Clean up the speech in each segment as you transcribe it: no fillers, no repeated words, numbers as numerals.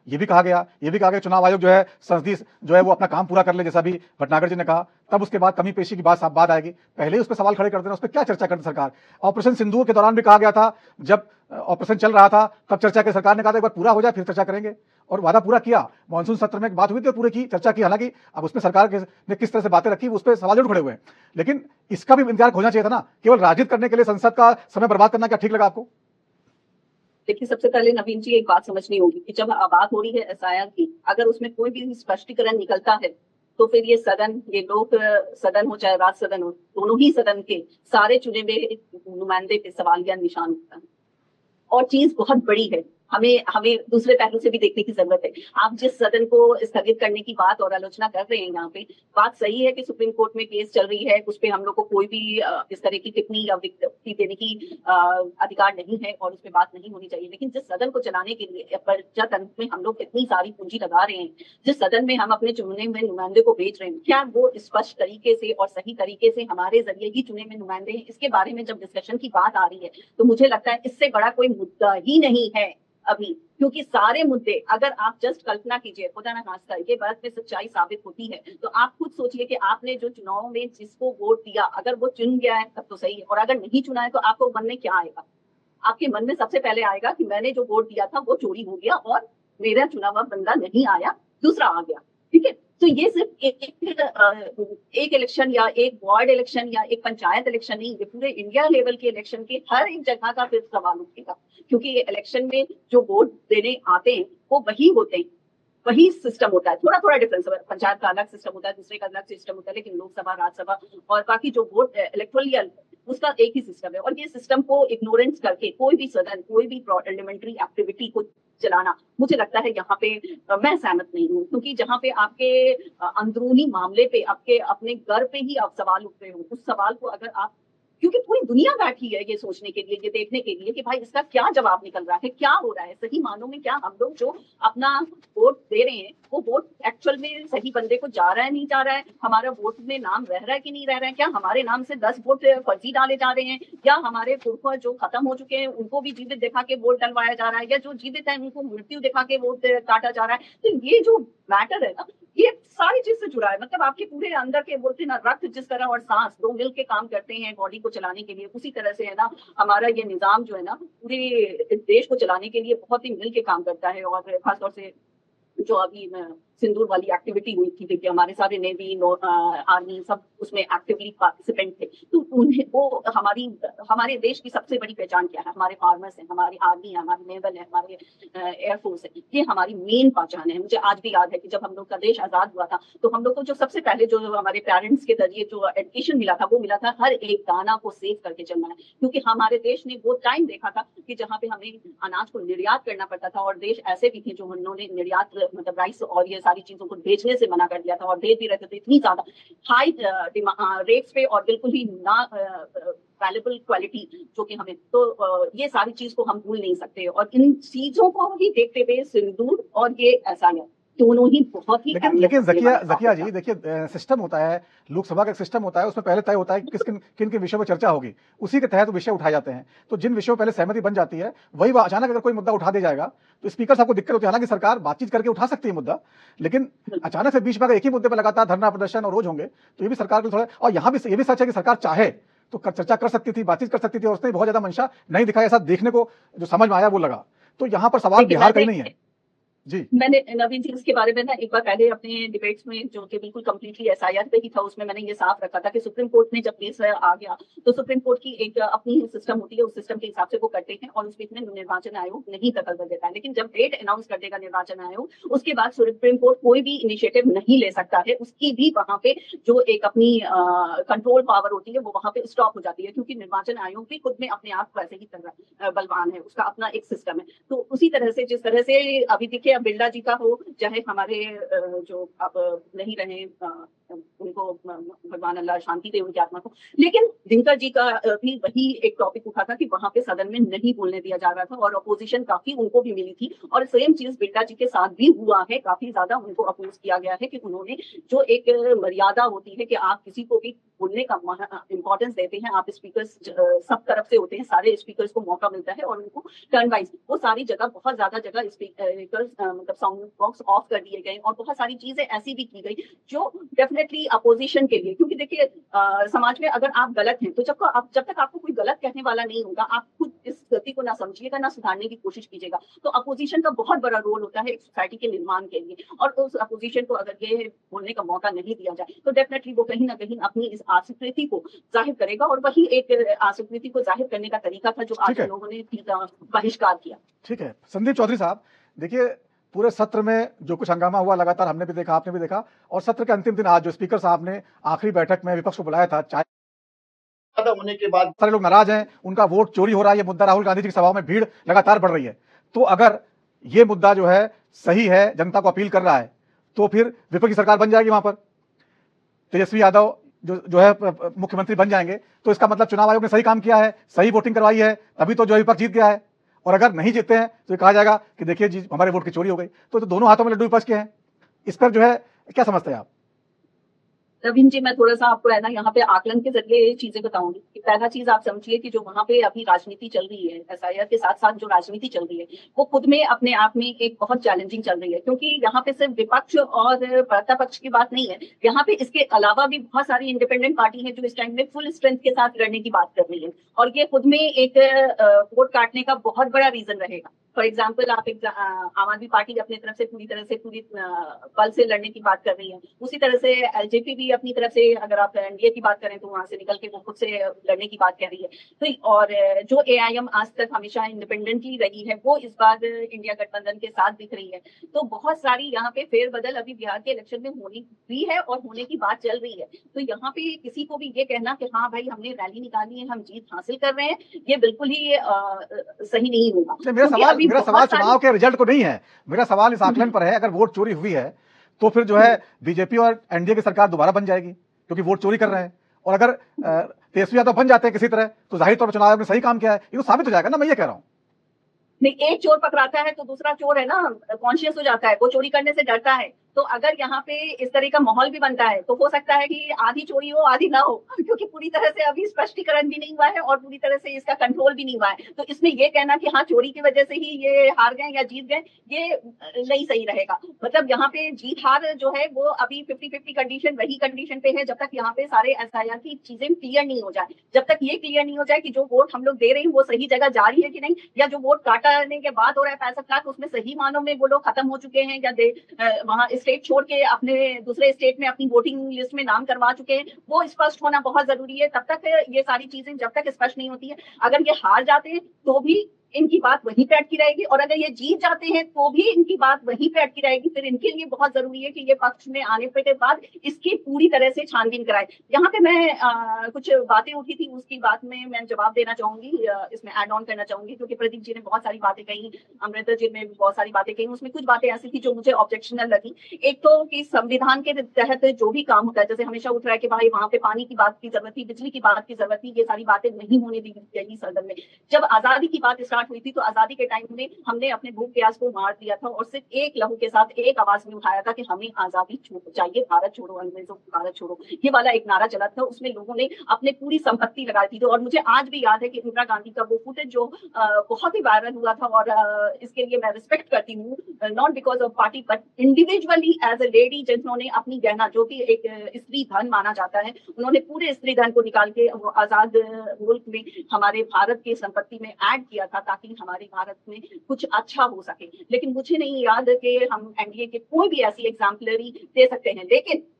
ये भी कहा गया, चुनाव आयोग जो है संसदीय जो है वो अपना काम पूरा कर ले, जैसा भी भटनागर जी ने कहा, तब उसके बाद कमी पेशी की बात आएगी। पहले ही उस पर सवाल खड़े करते हैं, उस पर क्या चर्चा करती सरकार। ऑपरेशन सिंदूर के दौरान भी कहा गया था, जब ऑपरेशन चल रहा था तब चर्चा की, सरकार ने कहा था एक बार पूरा हो जाए फिर चर्चा करेंगे, और वादा पूरा किया। मानसून सत्र में एक बात हुई थी, पूरे की चर्चा की। हालांकि अब उसमें सरकार ने किस तरह से बातें रखी उस पर सवाल जरूर खड़े हुए हैं, लेकिन इसका भी इंतजार होना चाहिए था ना। केवल राजनीति करने के लिए संसद का समय बर्बाद करना क्या ठीक लगा आपको? देखिए, सबसे पहले नवीन जी एक बात समझनी होगी कि जब बात हो रही है एसआईआर की, अगर उसमें कोई भी स्पष्टीकरण निकलता है तो फिर ये सदन, ये लोक सदन हो चाहे राज्य सदन हो, दोनों ही सदन के सारे चुने हुए नुमाइंदे पे सवालिया निशान होता है। और चीज बहुत बड़ी है, हमें हमें दूसरे पहलू से भी देखने की जरूरत है। आप जिस सदन को स्थगित करने की बात और आलोचना कर रहे हैं यहाँ पे, बात सही है कि सुप्रीम कोर्ट में केस चल रही है, उस पर हम लोग को कोई भी इस तरह की टिप्पणी या विज्ञप्ति देने की अधिकार नहीं है और उस पर बात नहीं होनी चाहिए। लेकिन जिस सदन को चलाने के लिए प्रजातंत्र में हम लोग इतनी सारी पूंजी लगा रहे हैं, जिस सदन में हम अपने चुने हुए नुमाइंदे को भेज रहे हैं, क्या वो स्पष्ट तरीके से और सही तरीके से हमारे जरिए ही चुने हुए नुमाइंदे हैं, इसके बारे में जब डिस्कशन की बात आ रही है तो मुझे लगता है इससे बड़ा कोई मुद्दा ही नहीं है अभी। क्योंकि सारे मुद्दे, अगर आप जस्ट कल्पना कीजिए, खुदा ना खास्ता के बाद में सच्चाई साबित होती है, तो आप खुद सोचिए कि आपने जो चुनाव में जिसको वोट दिया, अगर वो चुन गया है तब तो सही है, और अगर नहीं चुना है तो आपको मन में क्या आएगा? आपके मन में सबसे पहले आएगा कि मैंने जो वोट दिया था वो चोरी हो गया और मेरा चुना हुआ बंदा नहीं आया, दूसरा आ गया। ठीक है, तो ये सिर्फ एक इलेक्शन या एक वार्ड इलेक्शन या एक पंचायत इलेक्शन नहीं, ये पूरे इंडिया लेवल के इलेक्शन के हर एक जगह का फिर सवाल उठेगा। क्योंकि ये इलेक्शन में जो वोट देने आते हैं वो वही होते हैं, वही सिस्टम होता है, थोड़ा थोड़ा डिफरेंस है। पंचायत का अलग सिस्टम होता है, दूसरे का अलग सिस्टम होता है, लेकिन लोकसभा, राज्यसभा और बाकी जो वोट इलेक्टोरल, उसका एक ही सिस्टम है। और ये सिस्टम को इग्नोरेंस करके कोई भी सदन, कोई भी पार्लियामेंट्री एक्टिविटी को चलाना, मुझे लगता है यहाँ पे मैं सहमत नहीं हूँ। क्योंकि जहाँ पे आपके अंदरूनी मामले पे, आपके अपने घर पे ही आप सवाल उठ रहे हो, उस सवाल को अगर आप, क्योंकि पूरी दुनिया बैठी है ये सोचने के लिए, ये देखने के लिए कि भाई इसका क्या जवाब निकल रहा है, क्या हो रहा है सही मानों में, क्या हम लोग जो अपना वोट दे रहे हैं वो वोट एक्चुअल में सही बंदे को जा रहा है, नहीं जा रहा है, हमारा वोट में नाम रह रहा है कि नहीं रह रहा है, क्या हमारे नाम से 10 वोट फर्जी डाले जा रहे हैं, या हमारे पुरखा जो खत्म हो चुके हैं उनको भी जीवित दिखा के वोट डलवाया जा रहा है, या जो जीवित है उनको मृत्यु दिखा के वोट काटा जा रहा है। तो ये जो मैटर है ना, ये सारी चीज से जुड़ा है। मतलब आपके पूरे अंदर के बोलते हैं ना, रक्त जिस तरह और सांस दो मिल के काम करते हैं बॉडी को चलाने के लिए, उसी तरह से है ना हमारा ये निजाम जो है ना, पूरे देश को चलाने के लिए बहुत ही मिल के काम करता है। और खासतौर से जो अभी सिंदूर वाली एक्टिविटी हुई थी, देखिए हमारे सारे नेवी, आर्मी सब उसमें एक्टिवली पार्टिसिपेंट थे। तो उन्हें वो हमारे देश की सबसे बड़ी पहचान क्या है? हमारे फार्मर्स हैं, हमारी आर्मी है, हमारी नेवल है, हमारे एयरफोर्स है, ये हमारी मेन पहचान है। मुझे आज भी याद है कि जब हम लोग का देश आजाद हुआ था तो हम लोग को जो सबसे पहले जो हमारे पेरेंट्स के जरिए जो एजुकेशन मिला था, वो मिला था हर एक दाना को सेव करके चलना है। क्योंकि हमारे देश ने वो टाइम देखा था कि जहाँ पे हमें अनाज को निर्यात करना पड़ता था, और देश ऐसे भी थे जो उन्होंने निर्यात मतलब राइस और ये सारी चीजों को बेचने से मना कर दिया था, और भेज भी रहते थे इतनी ज्यादा हाई रेट्स पे और बिल्कुल ही ना वैल्यूबल क्वालिटी, जो कि हमें तो ये सारी चीज को हम भूल नहीं सकते। और इन चीजों को ही देखते हुए सिंदूर और ये एसआईआर दोनों ही बहुत ही लेकिन जकिया जी देखिए, सिस्टम होता है, लोकसभा का स्टम होता है, उसमें पहले तय होता है कि किन किन विषयों पर चर्चा होगी, उसी के तहत विषय उठाए जाते हैं। तो जिन विषयों पर पहले सहमति बन जाती है, वही अचानक अगर कोई मुद्दा उठा दिया जाएगा तो स्पीकर साहब को दिक्कत होती है। हालांकि सरकार बातचीत करके उठा सकती है मुद्दा, लेकिन अचानक से बीच में अगर एक ही मुद्दे पर लगातार धरना प्रदर्शन और रोज होंगे तो ये भी सरकार को थोड़ा, और यहाँ भी ये भी सच है कि सरकार चाहे तो चर्चा कर सकती थी, बातचीत कर सकती थी, और उसने बहुत ज्यादा मंशा नहीं दिखाया, ऐसा देखने को जो समझ में आया वो लगा। तो यहाँ पर सवाल बिहार का ही नहीं है जी। मैंने नवीन जी इसके बारे में ना एक बार पहले अपने डिबेट्स में, जो कि बिल्कुल कंप्लीटली एसआईआर पे ही था, उसमें मैंने ये साफ रखा था कि सुप्रीम कोर्ट ने जब केस आ गया तो सुप्रीम कोर्ट की एक अपनी सिस्टम होती है, उस सिस्टम के हिसाब से वो करते हैं और उस बीच में निर्वाचन आयोग नहीं दखल कर देता है। लेकिन जब डेट अनाउंस कर देगा निर्वाचन आयोग, उसके बाद सुप्रीम कोर्ट कोई भी इनिशिएटिव नहीं ले सकता है। उसकी भी वहां पे जो एक अपनी कंट्रोल पावर होती है वो वहां पे स्टॉप हो जाती है, क्योंकि निर्वाचन आयोग भी खुद में अपने आप वैसे ही बलवान है, उसका अपना एक सिस्टम है। तो उसी तरह से जिस तरह से अभी देखिए बिरला जी का हो, चाहे हमारे जो अब नहीं रहे उनको भगवान अल्लाह शांति दे उनकी आत्मा को। लेकिन दिनकर जी का भी वही एक टॉपिक उठा था कि वहां पे सदन में नहीं बोलने दिया जा रहा था और अपोजिशन काफी उनको भी मिली थी, और सेम चीज बिरला जी के साथ भी हुआ है, काफी ज्यादा उनको अपोज किया गया है कि उन्होंने जो एक मर्यादा होती है कि आप किसी को भी बोलने का इंपॉर्टेंस देते हैं, आप स्पीकर्स सब तरफ से होते हैं, सारे स्पीकर्स को मौका मिलता है और उनको टर्न वाइज वो सारी जगह बहुत ज्यादा जगह स्पीकर्स मतलब साउंड बॉक्स ऑफ कर दिए गए और बहुत सारी चीजें ऐसी भी की गई जो डेफिनेटली अपोजिशन के लिए, क्योंकि देखिए समाज में अगर आप गलत हैं तो जब तक आपको कोई गलत कहने वाला नहीं होगा आप खुद इस गति को ना समझिएगा ना सुधारने की कोशिश कीजिएगा। तो अपोजिशन का बहुत बड़ा रोल होता है एक सोसाइटी के निर्माण के लिए, और उस अपोजिशन को अगर ये बोलने का मौका नहीं दिया जाए तो डेफिनेटली वो कहीं ना कहीं अपनी इस अस्वीकृति को जाहिर करेगा, और वही एक अस्वीकृति को जाहिर करने का तरीका था जो आज लोगों ने बहिष्कार किया। ठीक है संदीप चौधरी साहब, देखिए पूरे सत्र में जो कुछ हंगामा हुआ लगातार हमने भी देखा, आपने भी देखा, और सत्र के अंतिम दिन आज जो स्पीकर साहब ने आखिरी बैठक में विपक्ष को बुलाया था, चाहे होने के बाद सारे लोग नाराज हैं, उनका वोट चोरी हो रहा है, ये मुद्दा राहुल गांधी जी की सभाओं में भीड़ लगातार बढ़ रही है। तो अगर ये मुद्दा जो है सही है, जनता को अपील कर रहा है, तो फिर विपक्ष की सरकार बन जाएगी, वहां पर तेजस्वी यादव जो है मुख्यमंत्री बन जाएंगे, तो इसका मतलब चुनाव आयोग ने सही काम किया है, सही वोटिंग करवाई है, तभी तो जो विपक्ष जीत गया है। और अगर नहीं जीतते हैं तो ये कहा जाएगा कि देखिए जी हमारे वोट की चोरी हो गई। तो दोनों हाथों में लड्डू विपक्ष के हैं। इस पर जो है क्या समझते हैं आप? रविंद्र जी, मैं थोड़ा सा आपको है ना यहाँ पे आकलन के जरिए ये चीजें बताऊंगी कि पहला चीज आप समझिए कि जो वहां पे अभी राजनीति चल रही है, एसआईआर के साथ साथ जो राजनीति चल रही है वो खुद में अपने आप में एक बहुत चैलेंजिंग चल रही है, क्योंकि यहाँ पे सिर्फ विपक्ष और सत्ता पक्ष की बात नहीं है, यहाँ पे इसके अलावा भी बहुत सारी इंडिपेंडेंट पार्टी है जो इस टाइम में फुल स्ट्रेंथ के साथ लड़ने की बात कर रही है, और ये खुद में एक वोट काटने का बहुत बड़ा रीजन रहेगा। फॉर एग्जाम्पल आप आम आदमी पार्टी अपनी तरफ से पूरी बल से लड़ने की बात कर रही है, उसी तरह से एलजेपी भी अपनी तरफ से, अगर आप एनडीए की बात करें तो वहां से निकल के वो खुद से लड़ने की बात कर रही है। तो और जो एआईएम आज तक हमेशा इंडिपेंडेंटली रही है वो इस बार इंडिया गठबंधन के साथ दिख रही है। तो बहुत सारी यहाँ पे फेरबदल अभी बिहार के इलेक्शन में होनी भी है और होने की बात चल रही है। तो यहाँ पे किसी को भी ये कहना कि हाँ भाई हमने रैली निकाली है, हम जीत हासिल कर रहे हैं, ये बिल्कुल ही सही नहीं होगा। मेरा सवाल चुनाव के रिजल्ट को नहीं है, मेरा सवाल इस आकलन पर है, अगर वोट चोरी हुई है तो फिर जो है बीजेपी और एनडीए की सरकार दोबारा बन जाएगी क्योंकि वोट चोरी कर रहे हैं, और अगर तेजस्वी यादव बन जाते हैं किसी तरह तो जाहिर तौर पर चुनाव आयोग ने सही काम किया है, ये तो साबित हो जाएगा ना। मैं ये कह रहा हूँ नहीं, एक चोर पकड़ाता है तो दूसरा चोर है ना कॉन्शियस हो जाता है, वो चोरी करने से डरता है। तो अगर यहाँ पे इस तरह का माहौल भी बनता है तो हो सकता है कि आधी चोरी हो आधी ना हो, क्योंकि पूरी तरह से अभी स्पष्टीकरण भी नहीं हुआ है और पूरी तरह से इसका कंट्रोल भी नहीं हुआ है। तो इसमें ये कहना कि हाँ चोरी की वजह से ही ये हार गए या जीत गए, ये नहीं सही रहेगा। मतलब यहाँ पे जीत हार जो है वो अभी 50-50 कंडीशन वही कंडीशन पे है जब तक यहाँ पे सारे एसआईआर की चीजें क्लियर नहीं हो जाए, जब तक ये क्लियर नहीं हो जाए कि जो वोट हम लोग दे रहे हैं वो सही जगह जा रही है कि नहीं, या जो वोट काटने के बाद हो रहा है 65 लाख उसमें सही मानों में वो लोग खत्म हो चुके हैं या वहां स्टेट छोड़ के अपने दूसरे स्टेट में अपनी वोटिंग लिस्ट में नाम करवा चुके हैं, वो स्पष्ट होना बहुत जरूरी है। तब तक ये सारी चीजें जब तक स्पष्ट नहीं होती है, अगर ये हार जाते हैं तो भी इनकी बात वहीं पे अटकी रहेगी, और अगर ये जीत जाते हैं तो भी इनकी बात वहीं पे अटकी रहेगी। फिर इनके लिए बहुत जरूरी है कि ये पक्ष में आने के बाद इसकी पूरी तरह से छानबीन कराए। यहाँ पे मैं कुछ बातें उठी थी उसकी बात में मैं जवाब देना चाहूंगी, इसमें एड ऑन करना चाहूंगी, क्योंकि प्रदीप जी ने बहुत सारी बातें कही, अमृता जी ने भी बहुत सारी बातें कही, उसमें कुछ बातें ऐसी थी जो मुझे ऑब्जेक्शनल लगी। एक तो कि संविधान के तहत जो भी काम होता है, जैसे हमेशा उठ रहा है कि भाई वहां पे पानी की बात की जरूरत थी, बिजली की बात की जरूरत थी, ये सारी बातें नहीं होने दी गई सदन में। जब आजादी की बात स्टार्ट हुई थी तो आजादी के टाइम में हमने अपने भूख प्यास को मार दिया था और सिर्फ एक लहू के साथ एक आवाज में उठाया था कि हमें आजादी चाहिए, भारत छोड़ो अंग्रेजों को भारत छोड़ो, ये वाला एक नारा चला था। उसमें लोगों ने अपने पूरी संपत्ति लगाई थी। और मुझे आज भी याद है कि इंदिरा गांधी का वो फुटेज जो बहुत ही वायरल हुआ था, और इसके लिए मैं रिस्पेक्ट करती हूँ, not because of party but individually as a lady, जिन्होंने अपनी गहना जो कि एक स्त्री धन माना जाता है, उन्होंने पूरे स्त्री धन को निकाल के वो आजाद मुल्क में हमारे भारत की संपत्ति में ऐड किया था ताकि हमारे भारत में कुछ अच्छा हो सके। लेकिन मुझे नहीं याद कि हम एनडीए के कोई भी ऐसी एग्जाम्पलरी दे सकते हैं।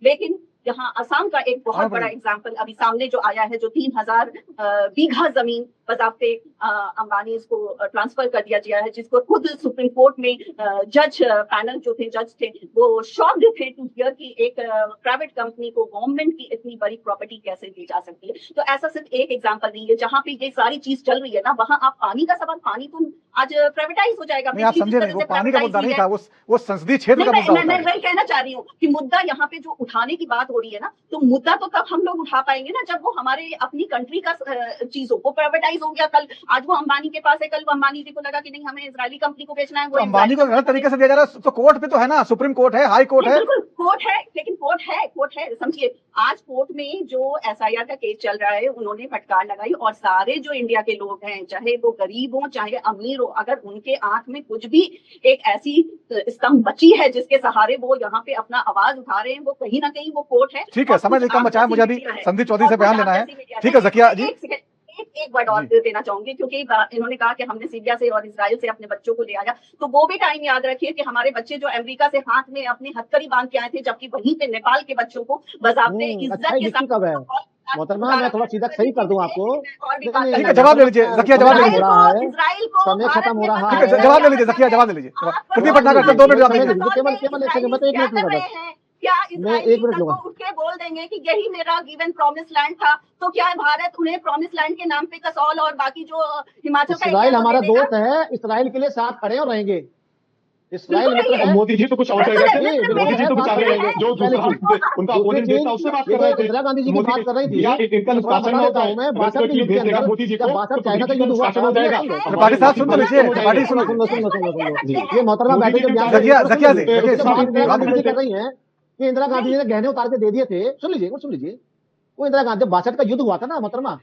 लेकिन यहाँ असम का एक बहुत बड़ा एग्जाम्पल अभी सामने जो आया है, जो 3000 बीघा जमीन बजाते अंबानी को ट्रांसफर कर दिया गया है, जिसको खुद सुप्रीम कोर्ट में जज पैनल जो थे, जज थे, वो शॉक्ड थे टू हियर कि एक प्राइवेट कंपनी को गवर्नमेंट की इतनी बड़ी प्रॉपर्टी कैसे दी जा सकती है। तो ऐसा सिर्फ एक एग्जाम्पल नहीं है, जहां पे ये सारी चीज चल रही है ना, वहां आप पानी का सवाल, पानी तो आज प्राइवेटाइज हो जाएगा। नहीं, आप समझे नहीं, वो पानी का मुद्दा नहीं था, वो संसदीय क्षेत्र का मुद्दा होता मैं है। वही कहना चाह रही हूँ कि मुद्दा यहाँ पे जो उठाने की बात हो रही है ना, तो मुद्दा तो तब हम लोग उठा पाएंगे ना जब वो हमारे अपनी कंट्री का चीज हो। वो प्राइवेटाइज हो गया, कल आज वो अंबानी के पास है, कल वो अंबानी जी को लगा कि नहीं हमें इजरायली कंपनी को बेचना है, वो तो अंबानी को गलत तरीके से दिया जा रहा है, तो कोर्ट पे तो है ना, सुप्रीम कोर्ट है, हाई कोर्ट है। बिल्कुल कोर्ट है, लेकिन कोर्ट है समझिए। आज कोर्ट में जो एसआईआर का केस चल रहा है, उन्होंने फटकार लगाई और सारे जो इंडिया के लोग हैं, चाहे वो गरीब हो चाहे अमीर हो, अगर उनके आंख में कुछ भी एक ऐसी स्तंभ बची है जिसके सहारे वो यहाँ पे अपना आवाज उठा रहे हैं, वो कहीं ना कहीं वो कोर्ट है। ठीक है, समय कम बचा है, मुझे अभी संदीप चौधरी से बयान लेना है। ठीक है जकिया जी, एक वर्ड और देना चाहूंगी, क्योंकि इन्होंने कहा कि हमने सीरिया से और इजराइल से अपने बच्चों को ले आया, तो वो भी टाइम याद रखिए कि हमारे बच्चे जो अमेरिका से हाथ में अपनी हथकड़ी बांध के आए थे, जबकि वहीं पे नेपाल के बच्चों को बजाते इज्जत के साथ। कब है मोहतरमा, मैं थोड़ा सीधा सही कर दूं आपको। ठीक है, जवाब ले लीजिए जकिया, जवाब ले लीजिए, इजराइल को समय खत्म हो रहा ठीक है, जवाब ले लीजिए जकिया, जवाब ले लीजिए। प्रदीप भटनागर 2 मिनट जवाब दीजिए। केवल एक मिनट लूंगा। क्या मैं एक मिनट लूंगा। उठ के बोल देंगे कि यही मेरा गिवन प्रॉमिस लैंड था, तो क्या भारत उन्हें प्रॉमिस लैंड के नाम पे कसौल और बाकी जो हिमाचल का इस्राइल हमारा दोस्त है, इस्राइल के लिए साथ खड़े और रहेंगे। इस्राइल मित्र है। मोदी जी तो कुछ और कह रहे थे, मोदी जी तो कुछ रहे हैं, जो उनका अपोजिट देश था उससे बात कर रहे थे। इंदिरा गांधी जी की बात कर रही थी। इनका निष्कासन ना होता है, मैं बासठ के युद्ध के अंदर मोदी जी को चाइना का युद्ध हुआ हो जाएगा। त्रिपाठी साहब सुन तो लीजिए, त्रिपाठी सुनो। ये मोहतरमा बैठे के बयान जकिया जी, इंदिरा गांधी कर रही है कि इंदिरा गांधी जी ने गहने उतार के दे दिए थे। सुन लीजिए वो इंदिरा गांधी, जब 62 का युद्ध हुआ था ना मोहतरमा,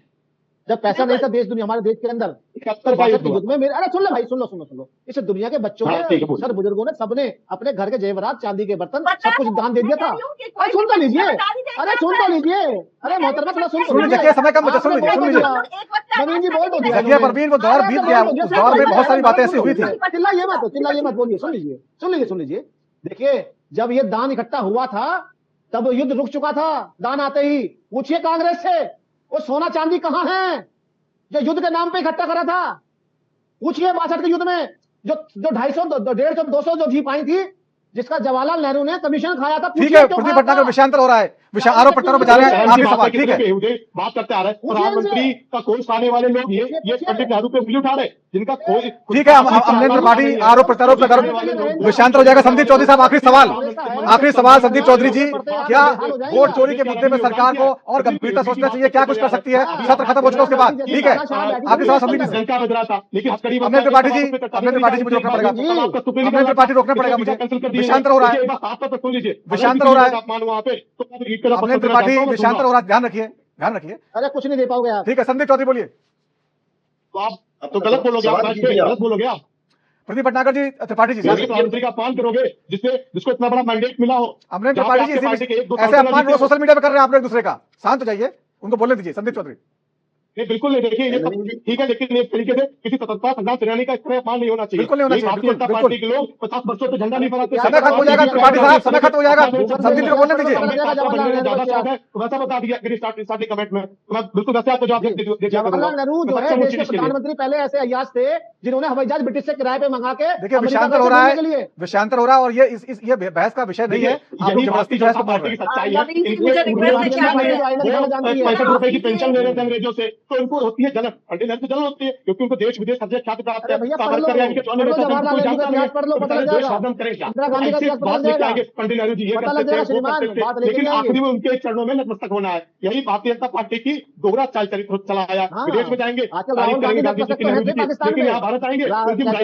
जब पैसा नहीं था देश दुनिया हमारे देश के अंदर, 62 के युद्ध में मेरे, अरे सुन लो भाई, सुन लो, इस दुनिया के बच्चों ने, सर बुजुर्गों ने, सबने अपने घर के जेवरात, चांदी के बर्तन, सब कुछ दान दे दिया था। अरे सुन तो लीजिए, अरे मोहतरमा थोड़ा सुन लीजिए, समय कम बचा, सुन लीजिए। नवीन जी बोल दो जकिया परवीन, वो दौर बीत गया, उस दौर में बहुत सारी बातें ऐसी हुई थी। चिल्लाइए मत बोलिए, सुन लीजिए। देखिए, जब ये दान इकट्ठा हुआ था तब युद्ध रुक चुका था। दान आते ही पूछिए कांग्रेस से, वो सोना चांदी कहां है जो युद्ध के नाम पे इकट्ठा करा था? पूछिए 62 के युद्ध में जो 250, 150, 200 जो जीप आई थी, जिसका जवाहरलाल नेहरू ने कमीशन खाया था। ठीक है, प्रदीप भटनागर विषयांतर हो रहा है, आरोप प्रत्यारोप बचा रहे हैं, आखिरी सवाल। ठीक है, बात करते आ रहे हैं, प्रधानमंत्री का कोष खाने वाले लोग ये पंडित नेहरू पे उंगली उठा रहे, जिनका ठीक है, अमरेंद्र त्रिपाठी आरोप प्रत्यारोप का विषयांतर हो जाएगा। संदीप चौधरी साहब, आखिरी सवाल संदीप चौधरी जी, क्या वोट चोरी के मुद्दे में सरकार को और गंभीरता सोचना चाहिए, क्या कुछ कर सकती है? सत्र खत्म हो चुका उसके बाद। ठीक है, आखिरी सवाल संदीप जी। अमरेंद्र त्रिपाठी जी मुझे रोकना पड़ेगा, अमरेंद्र त्रिपाठी रोकना पड़ेगा मुझे, विषयांतर हो रहा है, विषयांतर हो रहा है, अमरेंद्र त्रिपाठी विषयांतर हो रहा है, ध्यान रखिए। अरे कुछ नहीं दे पाओगे आप। ठीक है, संदीप चौधरी बोलिए। तो गलत बोलोगे आप। प्रदीप भटनागर जी, त्रिपाठी जी, प्रधानमंत्री का अपमान करोगे जिसको इतना बड़ा मैंडेट मिला हो। अमरेंद्र त्रिपाठी जी, ऐसे अपमान रोज सोशल मीडिया पे कर रहे हैं आप लोग एक दूसरे का, शांत हो जाइए, उनको बोलने दीजिए। संदीप चौधरी नहीं, बिल्कुल नहीं, देखिए ये ठीक है, लेकिन एक तरीके से किसी स्वतंत्रता संग्राम सेनानी का इस तरह अपमान नहीं होना चाहिए। बिल्कुल नहीं होना चाहिए, भारतीय जनता पार्टी के लोग 50 वर्षों से झंडा नहीं फहराते। समय खत्म हो जाएगा त्रिपाठी साहब, समय खत्म हो जाएगा, संदीप जी को बोलने दीजिए। ज्यादा शौक है तो वैसा बता दिया स्टार्टिंग कमेंट में, मैं बिल्कुल वैसे आपको जवाब जवाहरलाल नेहरू जो है देश के प्रधानमंत्री पहले ऐसे अयाज थे जिन्होंने हवाई जहाज ब्रिटिश से किराए पे मंगा के। देखिए, विषयांतर हो रहा है, और ये बहस का विषय नहीं है। आप लोग जबरदस्ती जो है पार्टी की सच्चाई है। 65 रुपए की पेंशन ले रहे थे अंग्रेजों से, तो उनको होती है पंडित नेहरू को जलन होती है, क्योंकि उनको देश विदेश हर जगह ख्याति प्राप्त है। पंडित नेहरू जी ये करते थे, लेकिन आखिरी में उनके चरणों में नतमस्तक होना है। यही भारतीय जनता पार्टी की दोहरा चाल चरित्र चला आया। विदेश में जाएंगे, लेकिन यहाँ भारत आएंगे,